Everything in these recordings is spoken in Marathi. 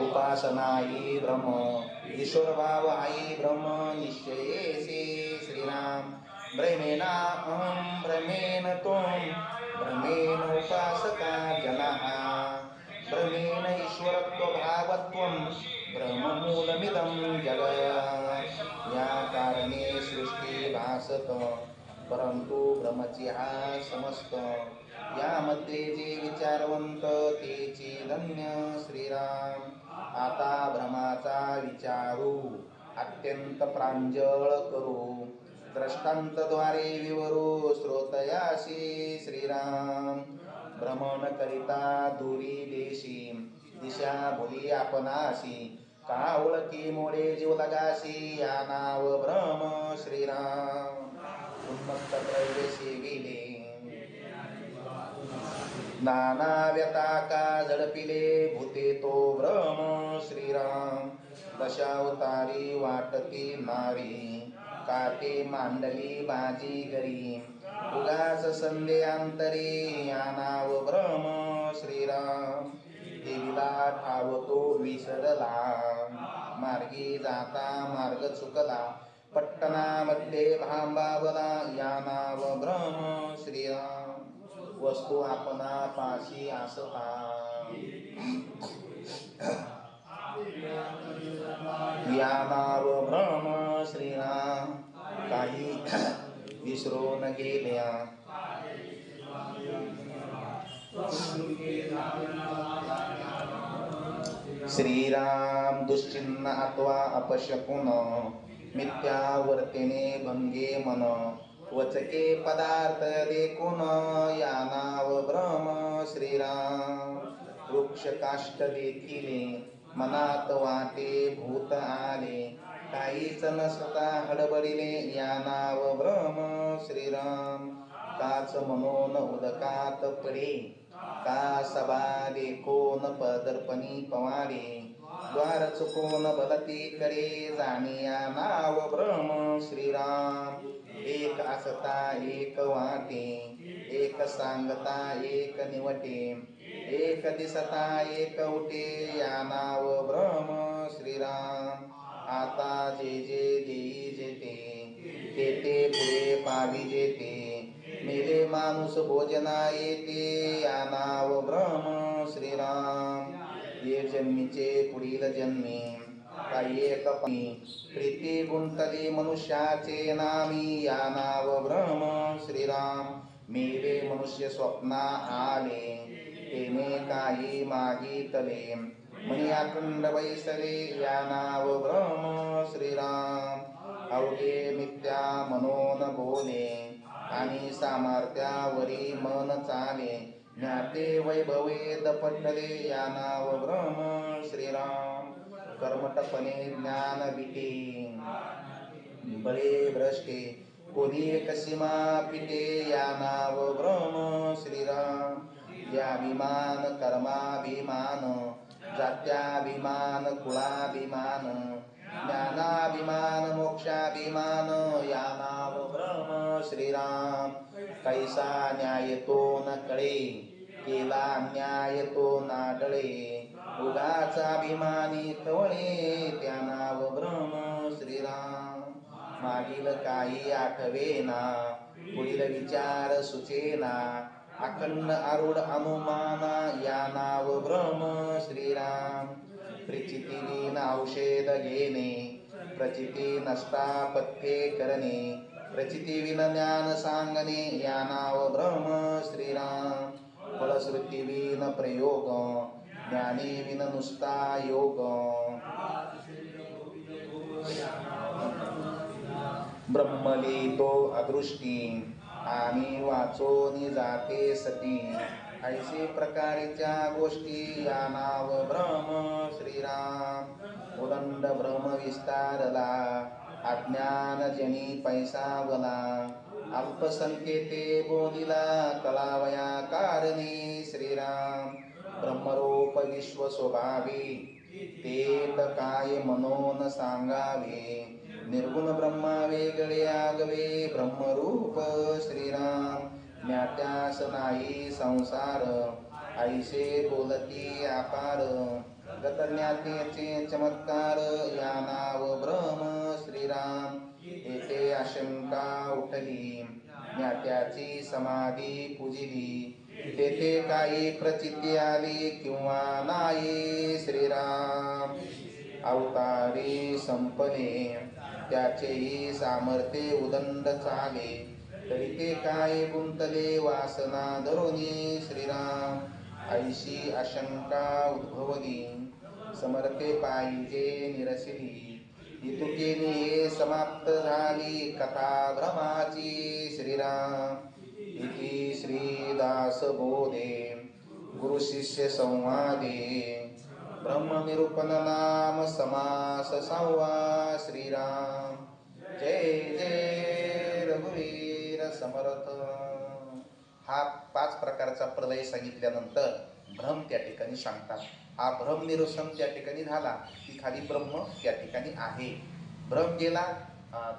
उपासनाई ब्रह्म ईश्वर भाव आई ब्रह्म निश्चयेसे श्रीराम भ्रमेना अहम भ्रमेण त्वं भ्रमेण उपासका जनाः भ्रमेण ईश्वरत्वभावत्वं ब्रह्ममूलमिदं जगत् या कारणे सृष्टी भासत परंतु ब्रह्मची हा समस्त यामध्ये जे विचारवंत तेची धन्य श्रीराम आता भ्रमाचा विचारू अत्यंत प्रांजळ करू दृष्टांतद्वारे विवरू श्रोतयासी श्रीराम भ्रमण करिता दुरी देशी दिशा भुली आपणासी का ओळखी मोडे जीव लगासी या नाव ब्रह्म श्रीराम उन्मत्त द्रव्य सेविले नाना व्यता का झडपिले भूते तो ब्रह्म श्रीराम दशावतारी वाटती नारी काते मांडली बाजी गरी उगाच संदेयांतरी या नाव ब्रह्म श्रीराम देवीला ठावतो विसरला मार्गी जाता मार्ग चुकला पट्टणामध्ये भांबावला या नाव ब्रह्म श्रीराम वस्तू आपणा पाशी असता या नाव ब्रह्म श्रीराम काही विसरून गेल्या श्रीराम दुश्चिन्ह अथवा अपशकुन मिथ्यावर्तेने भंगे मन वचके पदार्थ देखून या नाव ब्रह्म श्रीराम वृक्ष काष्ट देखिले मनात वाटे भूत आले काहीच नसता हडबडिले या नाव ब्रह्म श्रीराम काच म्हणून उदकात पडे का सभा देखोन पदर्पणी पवारे द्वार चुकोन बलती कडे जाणिया नाव ब्रह्म श्रीराम एक असता एक वाटे एक सांगता एक निवटे एक दिसता एक उठे या नाव ब्रह्म श्रीराम आता जे जे देई जेते तेते पुढे पावी जेते मेले माणूस भोजना येते या नाव ब्रह्म श्रीराम ये जन्मीचे पुढील जन्मी काही एक प्रीती गुंतली मनुष्याचे नामी या नाव ब्रह्म श्रीराम मेले मनुष्य स्वप्ना आले तेने काही मागितले मनी अखंड बैसले या नाव ब्रह्म श्रीराम अवघे मिथ्या मनोन बोले आणि सामर्थ्यावरी मन चाले ज्ञाते वैभवे दपटले या नाव ब्रह्म श्रीराम कर्मटपणे ज्ञान विटे बळे भ्रष्टे कोणी एक सीमा पिटे या नाव ब्रह्म श्रीराम याभिमान कर्माभिमान जात्याभिमान कुळाभिमान ज्ञानाभिमान मोक्षाभिमान या नाव ब्रह्म श्रीराम कैसा न्याय तो न कळे केला अन्याय तो नाडळे उगाच अभिमानी कवळे त्या नाव ब्रह्म श्रीराम मागील काही आठवेना पुढील विचार सुचेना अखंड आरूढ अनुमाना या नाव ब्रह्म श्रीराम प्रचितीने औषध घेणे प्रचिती नसता पथ्ये करणे प्रचिती विन ज्ञान सांगणे या नाव ब्रह्म श्रीराम फलश्रुती विन प्रयोग ज्ञानी विन नुसता योग ब्रह्मली तो अदृष्टी आणि वाचोनी जाते सती ऐसे प्रकारच्या गोष्टी या नाव ब्रह्म श्रीराम उदंड ब्रह्म विस्तारला अज्ञान जनी पैसावला अल्पसंख्येते बोलिला कलावया कारणे श्रीराम ब्रह्मरूप विश्व स्वभावी तेत काय मनोन सांगावे निर्गुण ब्रह्मा वेगळे आगवे ब्रह्मरूप श्रीराम ज्ञात्यास नाही संसार ऐसे बोलती आकार गतज्ञातेचे चमत्कार या नाव ब्रह्म श्रीराम येथे आशंका उठली ज्ञात्याची समाधी पूजिली तेथे काही प्रचिती आली किंवा नाही श्रीराम अवतारी संपले त्याचेही सामर्थ्य उदंड चाले तरी ते काय गुंतले वासना धरुनी श्रीराम ऐशी आशंका उद्भवली समर्थे पाहिजे निरसिली इतुकेने हे समाप्त झाली कथा भ्रमाची श्रीराम इति श्रीदास बोधे गुरु शिष्य संवादे ब्रह्मनिरूपण नाम समास संवाद श्रीराम जय जय रघुवीर समर्थ। हा 5 प्रकारचा प्रलय सांगितल्यानंतर भ्रम त्या ठिकाणी सांगतात। हा भ्रम निरसन त्या ठिकाणी झाला की खाली ब्रह्म त्या ठिकाणी आहे। भ्रम गेला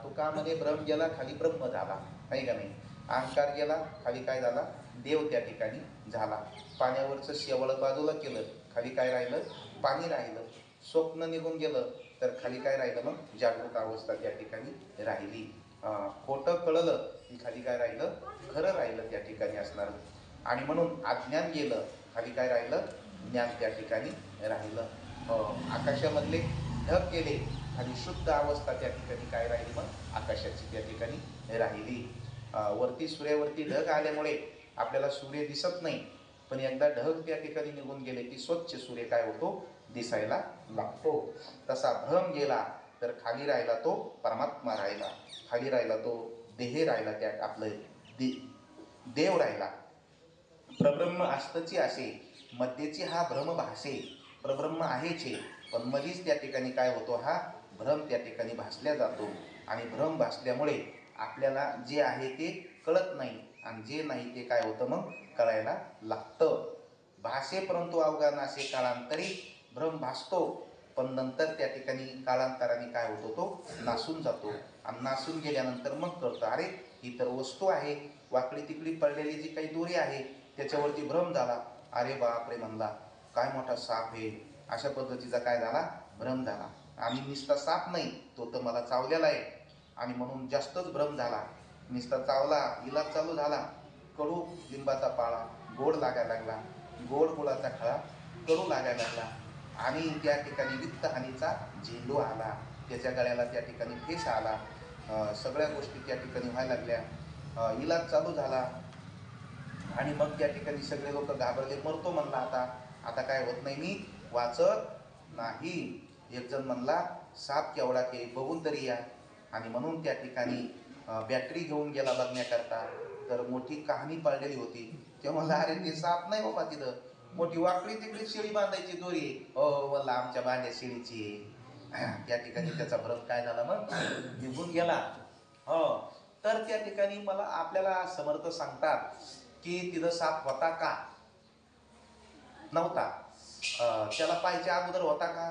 तुकामध्ये भ्रम गेला खाली ब्रह्म झाला आहे का नाही। अहंकार गेला खाली काय झाला देव त्या ठिकाणी झाला। पाण्यावरचं शेवळ बाजूला केलं खाली काय राहिलं पाणी राहिलं। स्वप्न निघून गेलं तर खाली काय राहिलं मग जागृत अवस्था त्या ठिकाणी राहिली। खोटं कळलं की खाली काय राहिलं खरं राहिलं त्या ठिकाणी असणार। आणि म्हणून अज्ञान गेलं खाली काय राहिलं ज्ञान त्या ठिकाणी राहिलं। आकाशामधले ढग गेले खाली शुद्ध अवस्था त्या ठिकाणी काय राहिली मग आकाशाची त्या ठिकाणी राहिली। वरती सूर्यावरती ढग आल्यामुळे आपल्याला सूर्य दिसत नाही पण एकदा ढग त्या ठिकाणी निघून गेले की स्वच्छ सूर्य काय होतो दिसायला लागतो। तसा भ्रम गेला तर खाली राहिला तो परमात्मा राहिला खाली राहिला तो देह राहिला त्या आपलं देव राहिला। प्रब्रह्म असतची असे मध्येची हा भ्रम भासे प्रब्रह्म आहेच पण मधीच त्या ठिकाणी काय होतो हा भ्रम त्या ठिकाणी भासल्या जातो। आणि भ्रम भासल्यामुळे आपल्याला जे आहे ते कळत नाही आणि जे नाही ते काय होतं मग कळायला लागतं। भासे परंतु अवघा नासे काळांतरी भ्रम भासतो पण नंतर त्या ठिकाणी काळांतराने काय होतो तो नासून जातो आणि नासून गेल्यानंतर मग कळतं अरे ही तर वस्तू आहे। वाकडी तिकडी पडलेली जी काही दोरी आहे त्याच्यावरती भ्रम झाला अरे बापरे म्हणला काय मोठा साप आहे अशा पद्धतीचा काय झाला भ्रम झाला। आणि नुसता साप नाही तो तर मला चावलेला आहे आणि म्हणून जास्तच भ्रम झाला। नुसता चावला इलाज चालू झाला कडू लिंबाचा पाळा गोड लागायला लागला गोड गुळाचा खळा कडू लागायला लागला आणि त्या ठिकाणी वित्तहानीचा झेंडू आला त्याच्या गळ्याला त्या ठिकाणी ठेस आला। सगळ्या गोष्टी त्या ठिकाणी व्हायला लागल्या इलाज चालू झाला आणि मग त्या ठिकाणी सगळे लोक घाबरले मरतो म्हणला आता काय होत नाही मी वाचत नाही। एक जण म्हणला साप केवढा के बघून तरी या आणि म्हणून त्या ठिकाणी बॅटरी घेऊन गेला बघण्याकरता तर मोठी कहाणी पडलेली होती तेव्हा अरे ते साप नाही बाबा तिथं मोठी वाकडी तिकडी शेळी बांधायची दोरी हो वल्ला आमच्या बांध्या शेळीची त्या ठिकाणी त्याचा भ्रम काय झाला मग निघून गेला। हो तर त्या ठिकाणी मला आपल्याला समर्थ सांगतात की तिथं साप होता का नव्हता त्याला पाहायच्या अगोदर होता का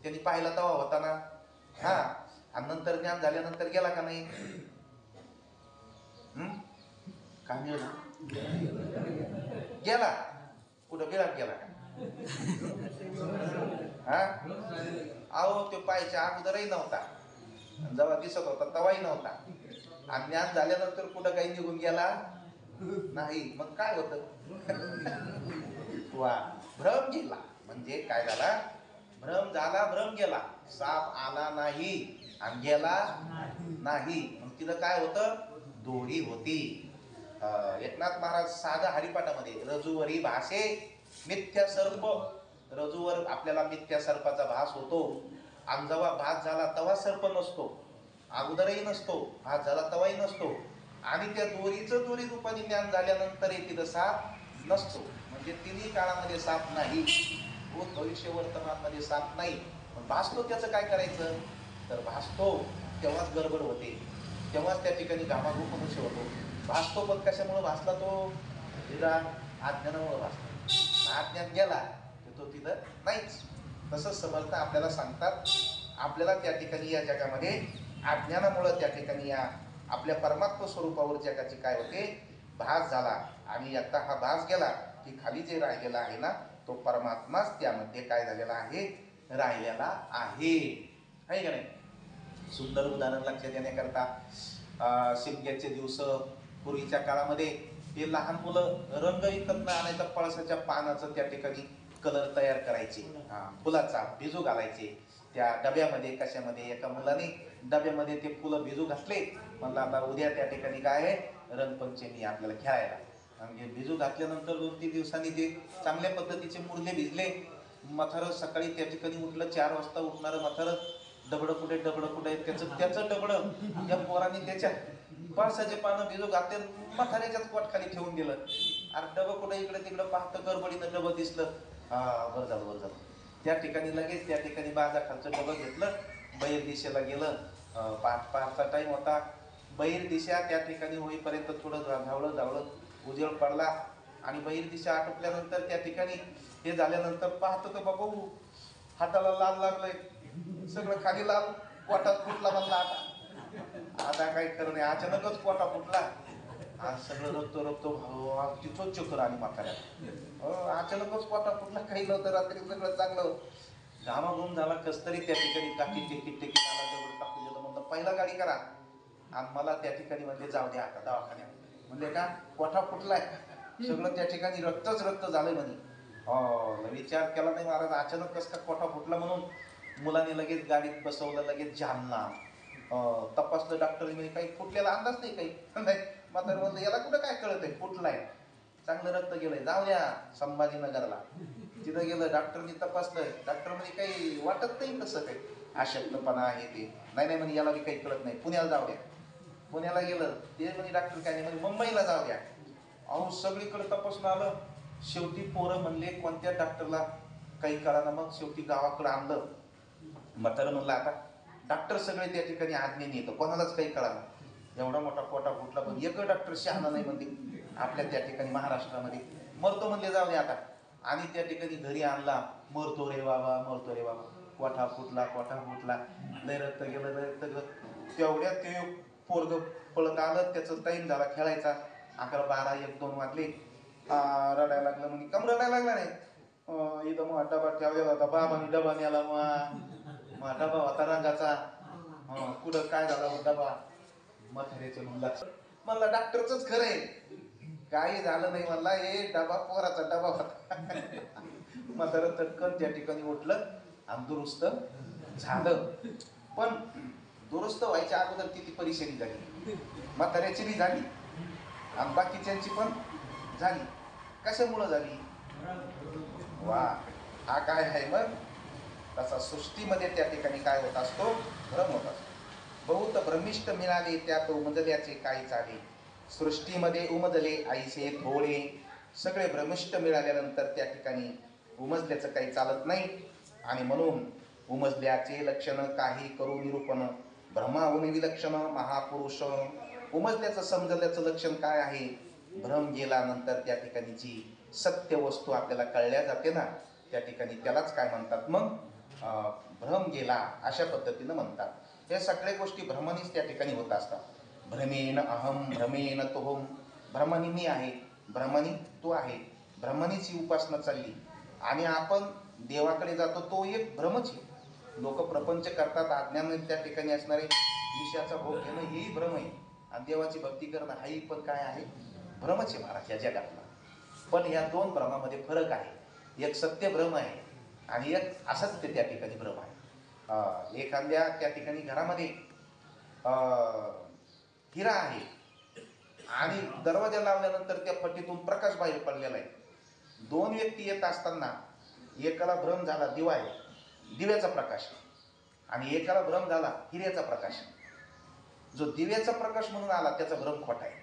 त्यांनी पाहिला तेव्हा होता ना हा आणि नंतर ज्ञान झाल्यानंतर गेला का नाही का गेला कुठं बिळात गेला का हा अहो तो पाहायच्या अगोदरही नव्हता जेव्हा दिसत होता तेव्हाही नव्हता आणि ज्ञान झाल्यानंतर कुठं काही निघून गेला नाही मग काय होतं वा भ्रम गेला म्हणजे काय झाला भ्रम झाला भ्रम गेला साप आला नाही आणि गेला नाही मग तिथं काय होतं दोरी होती। एकनाथ महाराज साधा हरिपाठामध्ये रजूवरी भासे मिथ्या सर्प रजूवर आपल्याला मिथ्या सर्पाचा भास होतो आणि जेव्हा भास झाला तेव्हा सर्प नसतो अगोदरही नसतो भास झाला तेव्हाही नसतो आणि त्या दोरीचं दोरी रूपाने ज्ञान झाल्यानंतर तिथं साप नसतो म्हणजे तिन्ही काळामध्ये साप नाही भूत भविष्य वर्तमानमध्ये साप नाही पण भासतो त्याचं काय करायचं तर भासतो तेव्हाच गडबड होते तेव्हाच त्या ठिकाणी घामाघूम मनुष्य होतो भासतो पण कशामुळे भासला तो अज्ञानामुळे भासला अज्ञान गेला तर तो तिथं नाहीच। तसंच समर्थ आपल्याला सांगतात आपल्याला त्या ठिकाणी या जगामध्ये अज्ञानामुळे त्या ठिकाणी या आपल्या परमात्म स्वरूपावर जगाची काय होते भास झाला आणि आता हा भास गेला की खाली जे राहिलेला आहे ना तो तो परमात्माच त्यामध्ये काय झालेला आहे, राहिलेला आहे का नाही. सुंदर उदाहरण लक्षात येण्याकरता शिमग्याचे दिवस पूर्वीच्या काळामध्ये हे लहान मुलं रंग विकत आणायचा, पळसाच्या पानाचं त्या ठिकाणी कलर तयार करायचे, फुलाचा भिजू घालायचे त्या डब्यामध्ये. कशामध्ये, एका मुलाने डब्यामध्ये ते फुलं भिजू घातले. म्हणलं आता उद्या त्या ठिकाणी काय आहे, रंगपंचमी आपल्याला खेळायला. म्हणजे भिजू घातल्यानंतर 2-3 दिवसांनी ते चांगल्या पद्धतीचे मुरले, भिजले. म्हातारं सकाळी त्या ठिकाणी उठलं, 4 वाजता उठणारं म्हातारं, डबडं कुठे त्याचं डबडं त्या पोराने त्याच्या पळसाचे पानं भिजू घातले, म्हाताऱ्याच्याच पोटखाली ठेवून दिलं. अरे डबं कुठे इकडे तिकडं पाहतं, गडबडीनं डबं दिसलं. बरं झालं. त्या ठिकाणी लगेच त्या ठिकाणी बाजाखालचं डबं घेतलं, बहिर दिशेला गेलं. पहाटचा टाइम होता. बहिर दिशा त्या ठिकाणी होईपर्यंत थोडं धावलं, उजेड पडला आणि बहिर दिशा आटोपल्यानंतर त्या ठिकाणी हे झाल्यानंतर पाहतं तर बाबू हाताला लाल लागलंय, सगळं खाली लाल, पोटात फुटला. म्हणला आता काय खरं नाही. अचानकच पोटा फुटला, आज सगळं रक्त तिथं चक्कर आली म्हाताऱ्याला. अचानकच पोटा फुटला, काही नव्हतं, रात्री सगळं चांगलं, घामाघूम झाला. कसतरी त्या ठिकाणी काठी टेकीत आला, जवळ टाकून दिलं. म्हणलं पहिला गाडी करा आणि मला त्या ठिकाणी म्हणजे जाऊ द्या आता दवाखान्यात. म्हणले का, पोटा फुटलाय, सगळं त्या ठिकाणी रक्त झालंय म्हणे. विचार केला नाही महाराज, अचानक कसं का पोटा फुटला म्हणून. मुलाने लगेच गाडीत बसवलं, लगेच जालना तपासलं. डॉक्टरने म्हणजे काही फुटलेला अंदाज नाही, काही मात्र म्हणलं याला कुठं काय कळत आहे, फुटलाय, चांगलं रक्त गेलंय, जाऊ द्या संभाजीनगरला. तिथं गेलं, डॉक्टरनी तपासलं. डॉक्टर म्हणजे काही वाटत नाही कसं काही अशक्तपणा आहे ते, नाही म्हणे याला बी काही कळत नाही, पुण्याला जाऊ द्या. पुण्याला गेलं, ते म्हणजे डॉक्टर काय नाही म्हणजे मुंबईला जाऊ द्या. अहो सगळीकडे तपासून आलं. शेवटी पोरं म्हणले कोणत्या डॉक्टरला, काही कळाना. मग शेवटी गावाकडे आणलं. म्हातारं म्हणलं आता डॉक्टर सगळे त्या ठिकाणी आज्ञेने येतं, कोणालाच काही कळाना. एवढा मोठा पोटा फुटला, पण एक डॉक्टर शहाणा नाही म्हणते आपल्या त्या ठिकाणी महाराष्ट्रामध्ये. मरतो म्हणले, जाऊ दे आता. आणि त्या ठिकाणी घरी आणला. मरतो रे बाबा. कोठा फुटला, लय रक्त गेलं. तेवढ्यात ते पोरग पळत आलं, त्याचं टाईम झाला खेळायचा. 11, 12, 1, 2 वाजले. रडायला लागलं. म्हणजे कम रडायला लागला नाही, इथं मग डबा ठेवलेला होता, बाबाने डबा नेला. मग डबा होता रंगाचा. कुठं काय झाला डबा, म्हाताऱ्याच्या म्हणला डॉक्टरच खरं आहे, काही झालं नाही. म्हणला हे डबा पोराचा डबा होता. म्हातारं तटकन त्या ठिकाणी उठलं आणि दुरुस्त झालं. पण दुरुस्त व्हायच्या अगोदर किती परेशानी झाली, म्हाताऱ्याची बी झाली आणि बाकीच्यांची पण झाली. कशामुळं झाली, वा हा काय आहे मग तसा सृष्टीमध्ये त्या ठिकाणी काय होत असतो, भ्रम होत असतो. बहुत भ्रमिष्ट मिळाले त्यात उमजल्याचे काही चाले, सृष्टीमध्ये उमजले ऐसे थोडे. सगळे भ्रमिष्ट मिळाल्यानंतर त्या ठिकाणी उमजल्याचं काही चालत नाही. आणि म्हणून उमजल्याचे लक्षण काही करू निरूपण, भ्रमाहून विलक्षण महापुरुष. उमजल्याचं समजल्याचं लक्षण काय आहे, भ्रम गेल्यानंतर त्या ठिकाणी जी सत्य वस्तू आपल्याला कळल्या जाते ना, त्या ठिकाणी त्यालाच काय म्हणतात, मग भ्रम गेला अशा पद्धतीनं म्हणतात. हे सगळ्या गोष्टी भ्रमणीच त्या ठिकाणी होत असतात. भ्रमेण अहम भ्रमेण तोहम, भ्रमणी मी आहे, भ्रमणी तू आहे, भ्रमणीची उपासना चालली. आणि आपण देवाकडे जातो तो एक भ्रमच आहे. लोक प्रपंच करतात, अज्ञान त्या ठिकाणी असणारे विषयाचा भोग घेणं हेही भ्रम आहे, आणि देवाची भक्ती करणं हाही पण काय आहे, भ्रमच आहे महाराज या जगातला. पण या दोन भ्रमामध्ये फरक आहे. एक सत्य भ्रम आहे आणि एक असत्य त्या ठिकाणी भ्रम आहे. एखाद्या त्या ठिकाणी घरामध्ये हिरा आहे आणि दरवाजा लावल्यानंतर त्या पट्टीतून प्रकाश बाहेर पडलेला आहे. 2 व्यक्ती येत असताना एकाला भ्रम झाला दिवा आहे, दिव्याचा प्रकाश, आणि एकाला भ्रम झाला हिऱ्याचा प्रकाश. जो दिव्याचा प्रकाश म्हणून आला त्याचा भ्रम खोटा आहे,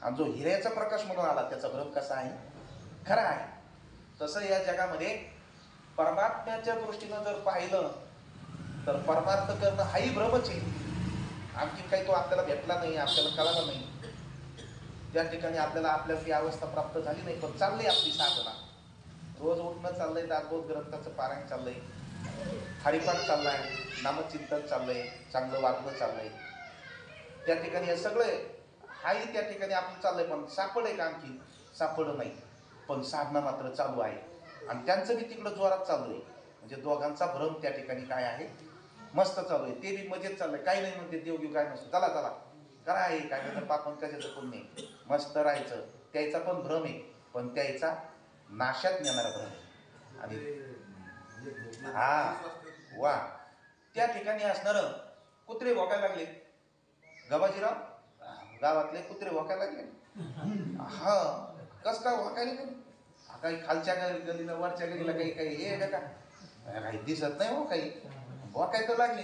आणि जो हिऱ्याचा प्रकाश म्हणून आला त्याचा भ्रम कसा आहे, खरा आहे. तसं या जगामध्ये परमात्म्याच्या दृष्टीनं जर पाहिलं तर परमार्थ करणं हाही भ्रमच आहे. आणखी काही तो आपल्याला भेटला नाही, आपल्याला कळाला नाही. त्या ठिकाणी आपल्याला ती अवस्था प्राप्त झाली नाही, पण चालली आपली साधना. रोज उठणं चाललंय, दासबोध ग्रंथाचं पारायण चाललंय, हरिपाठ चाललाय, नामचिंतन चाललंय, चांगलं वागणं चाललंय. त्या ठिकाणी हे सगळे हाही त्या ठिकाणी आपलं चाललंय, पण सापड आहे का, आणखी सापड नाही, पण साधना मात्र चालू आहे. आणि त्यांचं बी तिकडं जोरात चालू आहे. म्हणजे दोघांचा भ्रम त्या ठिकाणी काय आहे, मस्त चालू आहे. ते बी मजेत चाललंय, काही नाही म्हणते देवगी काय नसतं, चला चला करा आहे काय त्याचं पापण कशाचं पण नाही, मस्त राहायचं. त्याचा पण भ्रम आहे, पण त्याचा नाशात नेणारा भ्रम आहे. आणि हा वा त्या ठिकाणी असणार कुत्रे भोकायला लागले. गबाजीराव गावातले कुत्रे भोकायला लागले. हा कस काय भोकायला लागले? काही खालच्या गलीला वरच्या गलीला काही काही हे का काही दिसत नाही हो, काही भोकाय तर लागले.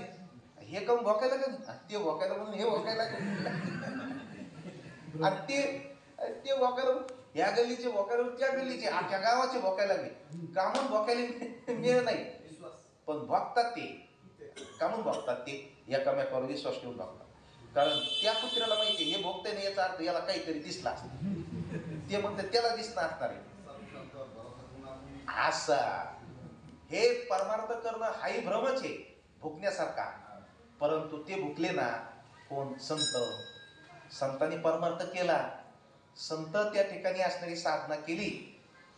हे कम भोकायला लागले, ते भोकायला म्हणून हे भोकायला लागले. आणि ते भोकायला या गल्लीचे भोकायला त्या गल्लीचे आख्या गावाचे भोकायला लागले. कामून भोकायला मिळ नाही, पण भोगतात ते. कामून भोगतात ते एकामेकावर विश्वास ठेवून भोगतात. कारण त्या कुत्र्याला माहिती हे भोगते नाही याचा अर्थ याला काहीतरी दिसला असतं. ते म्हणतात त्याला दिसणं असणार आहे. असा हे परमार्थ करणं हाही भ्रमच आहे भुकण्यासारखा. परंतु ते भुकले ना कोण? संतांनी परमार्थ केला. संत त्या ठिकाणी असणारी साधना केली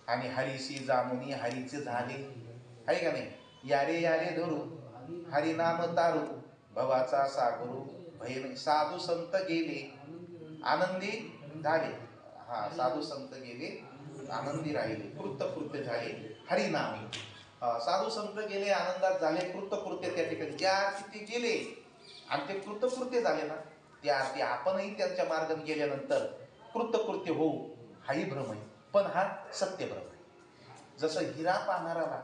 आणि हरीशी जामुनी हरीचे झाले, आहे का नाही? यारे यारे धरू हरिनाम तारू भवाचा सागरू भय. साधू संत गेले आनंदी झाले. हा साधू संत गेले आनंदी राहिले, कृतकृत्य झाले हरिनामी. साधू संत गेले आनंदात झाले, कृतकृत्य त्या ठिकाणी ज्या ते गेले आणि ते कृतकृत्य झाले ना, त्या अर्थी आपणही त्यांच्या मार्गाने गेल्यानंतर कृतकृत्य होऊ हाही भ्रम आहे, पण हा सत्य भ्रम आहे. जसं हिरा पाहणाराला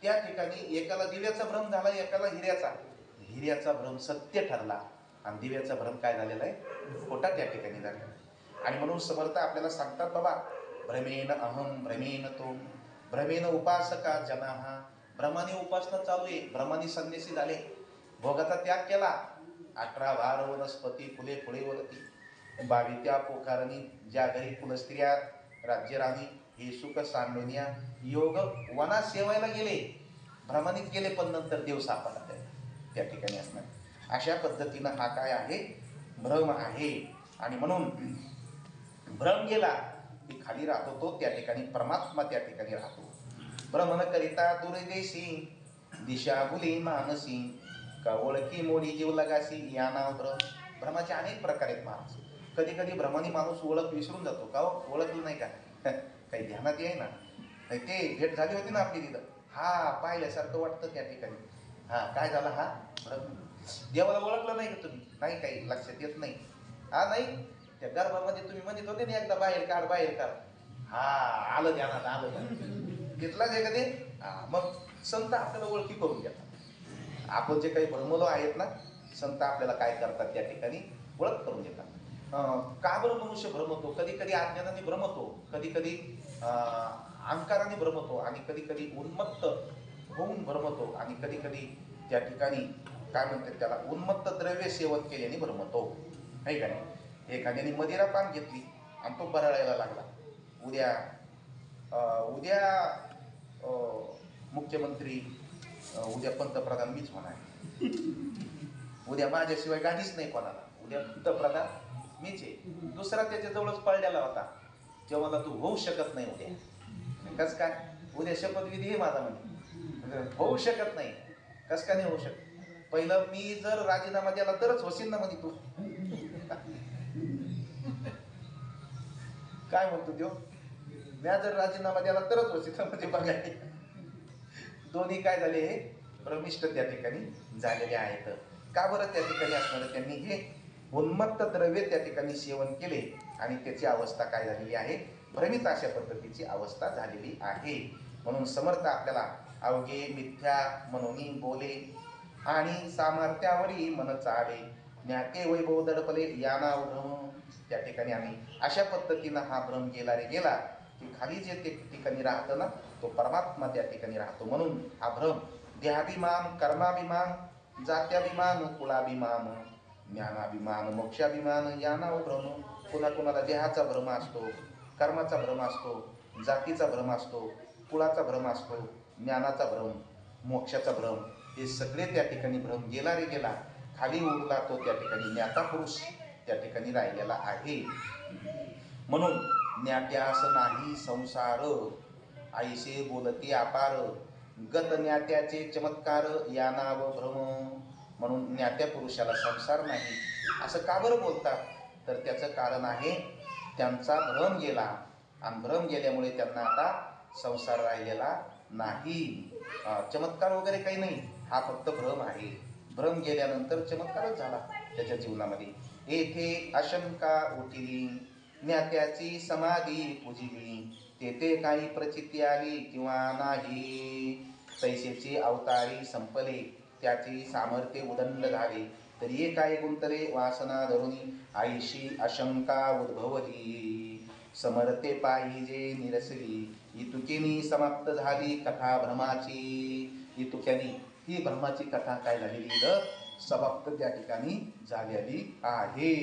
त्या ठिकाणी एकाला दिव्याचा भ्रम झाला, एकाला हिऱ्याचा भ्रम सत्य ठरला आणि दिव्याचा भ्रम काय झालेला आहे? खोटा त्या ठिकाणी झालेला आहे. आणि म्हणून समर्थ आपल्याला सांगतात, बाबा भ्रमेन अहम भ्रमेन तो भ्रमेन उपासका जनाहा. भ्रमाने उपासना चालू आहे, भ्रमाने संन्यासी झाले, भोगाचा त्याग केला. 18 भार वनस्पती फुले फुळे वरती 22 पोखारणी ज्या घरी कुलस्त्रिया राज्य राणी हे सुख सांडोनिया योग वना सेवायला गेले, भ्रमानीत गेले, पण नंतर देव सापडला त्या ठिकाणी असणार. अशा पद्धतीनं हा काय आहे? भ्रम आहे. आणि म्हणून भ्रम गेला की खाली राहतो तो, त्या ठिकाणी परमात्मा त्या ठिकाणी राहतो. भ्रमण करिता दुर्देशी दिशा बुली मानसी का ओळखी मोडी जीव लगासी या नाव भ्रम. भ्रमाचे अनेक प्रकार आहेत महाराज. कधी कधी भ्रमाने माणूस ओळख विसरून जातो. का ओळखलं नाही का? काही ध्यानात येई ना, ते भेट झाली होती ना आपली तिथं, हा पाहिल्यासारखं वाटतं त्या ठिकाणी. हा काय झालं? हा भ्रम. देवाला ओळखलं नाही का तुम्ही? नाही, काही लक्षात येत नाही. हा नाही, त्या गर्भामध्ये तुम्ही म्हणत होते ना एकदा बाहेर काढ बाहेर काढ, हा आलं ध्यानात, आलं घेतलाच आहे का ते? हा मग संत आपल्याला ओळखी करून देतात. आपण जे काही भ्रमलो आहेत ना, संत आपल्याला काय करतात त्या ठिकाणी ओळख करून देतात. का बरं मनुष्य भ्रमतो? कधी कधी अज्ञानाने भ्रमतो, कधी कधी अहंकाराने भ्रमतो, आणि कधी कधी उन्मत्त होऊन भ्रमतो, आणि कधी कधी त्या ठिकाणी काय म्हणतात त्याला, उन्मत्त द्रव्य सेवन केल्याने भ्रमतो, नाही का नाही? एखाद्याने मदिरा पान घेतली आणि तो बरळायला लागला. उद्या मुख्यमंत्री, उद्या पंतप्रधान मीच होणार, उद्या माझ्याशिवाय गाडीच नाही कोणाला, उद्या पंतप्रधान मीच आहे. दुसरा त्याच्या जवळच पळलेला होता, जेव्हा मला तू होऊ शकत नाही उद्या. कस काय? उद्या शपथविधी आहे माझा म्हणे, होऊ शकत नाही. कस काय नाही होऊ शकत? पहिलं मी जर राजीनामा द्याला तरच होशील ना म्हणे तू. काय म्हणतो देव? म्या जर राजीनामा द्याला तरच होशील म्हणजे बघाय. दोन्ही काय झाले? हे भ्रमिष्ठ त्या ठिकाणी झालेले आहेत. का बरं? त्या ठिकाणी असणारे त्यांनी हे उन्मत्त द्रव्य त्या ठिकाणी सेवन केले आणि त्याची अवस्था काय झालेली आहे? भ्रमित अशा पद्धतीची अवस्था झालेली आहे. म्हणून समर्थ आपल्याला अवघे मिथ्या म्हणून बोले आणि सामर्थ्यावरी मन चाले ज्ञाते वैभव दडपले या नाव भ्रम. त्या ठिकाणी आम्ही अशा पद्धतीनं हा भ्रम गेला रे गेला की खाली जे ते ठिकाणी राहतं ना, तो परमात्मा त्या ठिकाणी राहतो. म्हणून हा भ्रम देहाभिमान, कर्माभिमान, जात्याभिमान, कुलाभिमान, ज्ञानाभिमान, मोक्षाभिमान या नाव भ्रम. कुणाला देहाचा भ्रम असतो, कर्माचा भ्रम असतो, जातीचा भ्रम असतो, कुळाचा भ्रम असतो, ज्ञानाचा भ्रम, मोक्षाचा भ्रम, हे सगळे त्या ठिकाणी भ्रम गेला रे गेला. खाली उरला तो त्या ठिकाणी ज्ञाता पुरुष त्या ठिकाणी राहिलेला आहे. म्हणून ज्ञात्यास नाही संसार आईसे बोलती अपार, गत ज्ञात्याचे चमत्कार या नाव भ्रम. म्हणून ज्ञात्या पुरुषाला संसार नाही असं का बरं बोलतात? तर त्याचं कारण आहे त्यांचा भ्रम गेला, आणि भ्रम गेल्यामुळे त्यांना आता संसार राहिलेला नाही. चमत्कार वगैरे काही नाही, हा फक्त भ्रम आहे. भ्रम गेल्यानंतर चमत्कारच झाला त्याच्या जीवनामध्ये. येथे आशंका उठिली, ज्ञात्याची समाधी पुजिली, तेथे काही प्रचिती आली किंवा नाही. तैसेची अवतारी संपले, त्याची सामर्थ्य उदंड झाले, तरी काय गुंतले वासना धरुनी, आईशी आशंका उद्भवली. समर्थे पाहिजे निरसली, इतुकेनी समाप्त झाली कथा भ्रमाची. इतुक्यानी ही भ्रमाची कथा काय झालेली समाप्त त्या ठिकाणी झालेली आहे.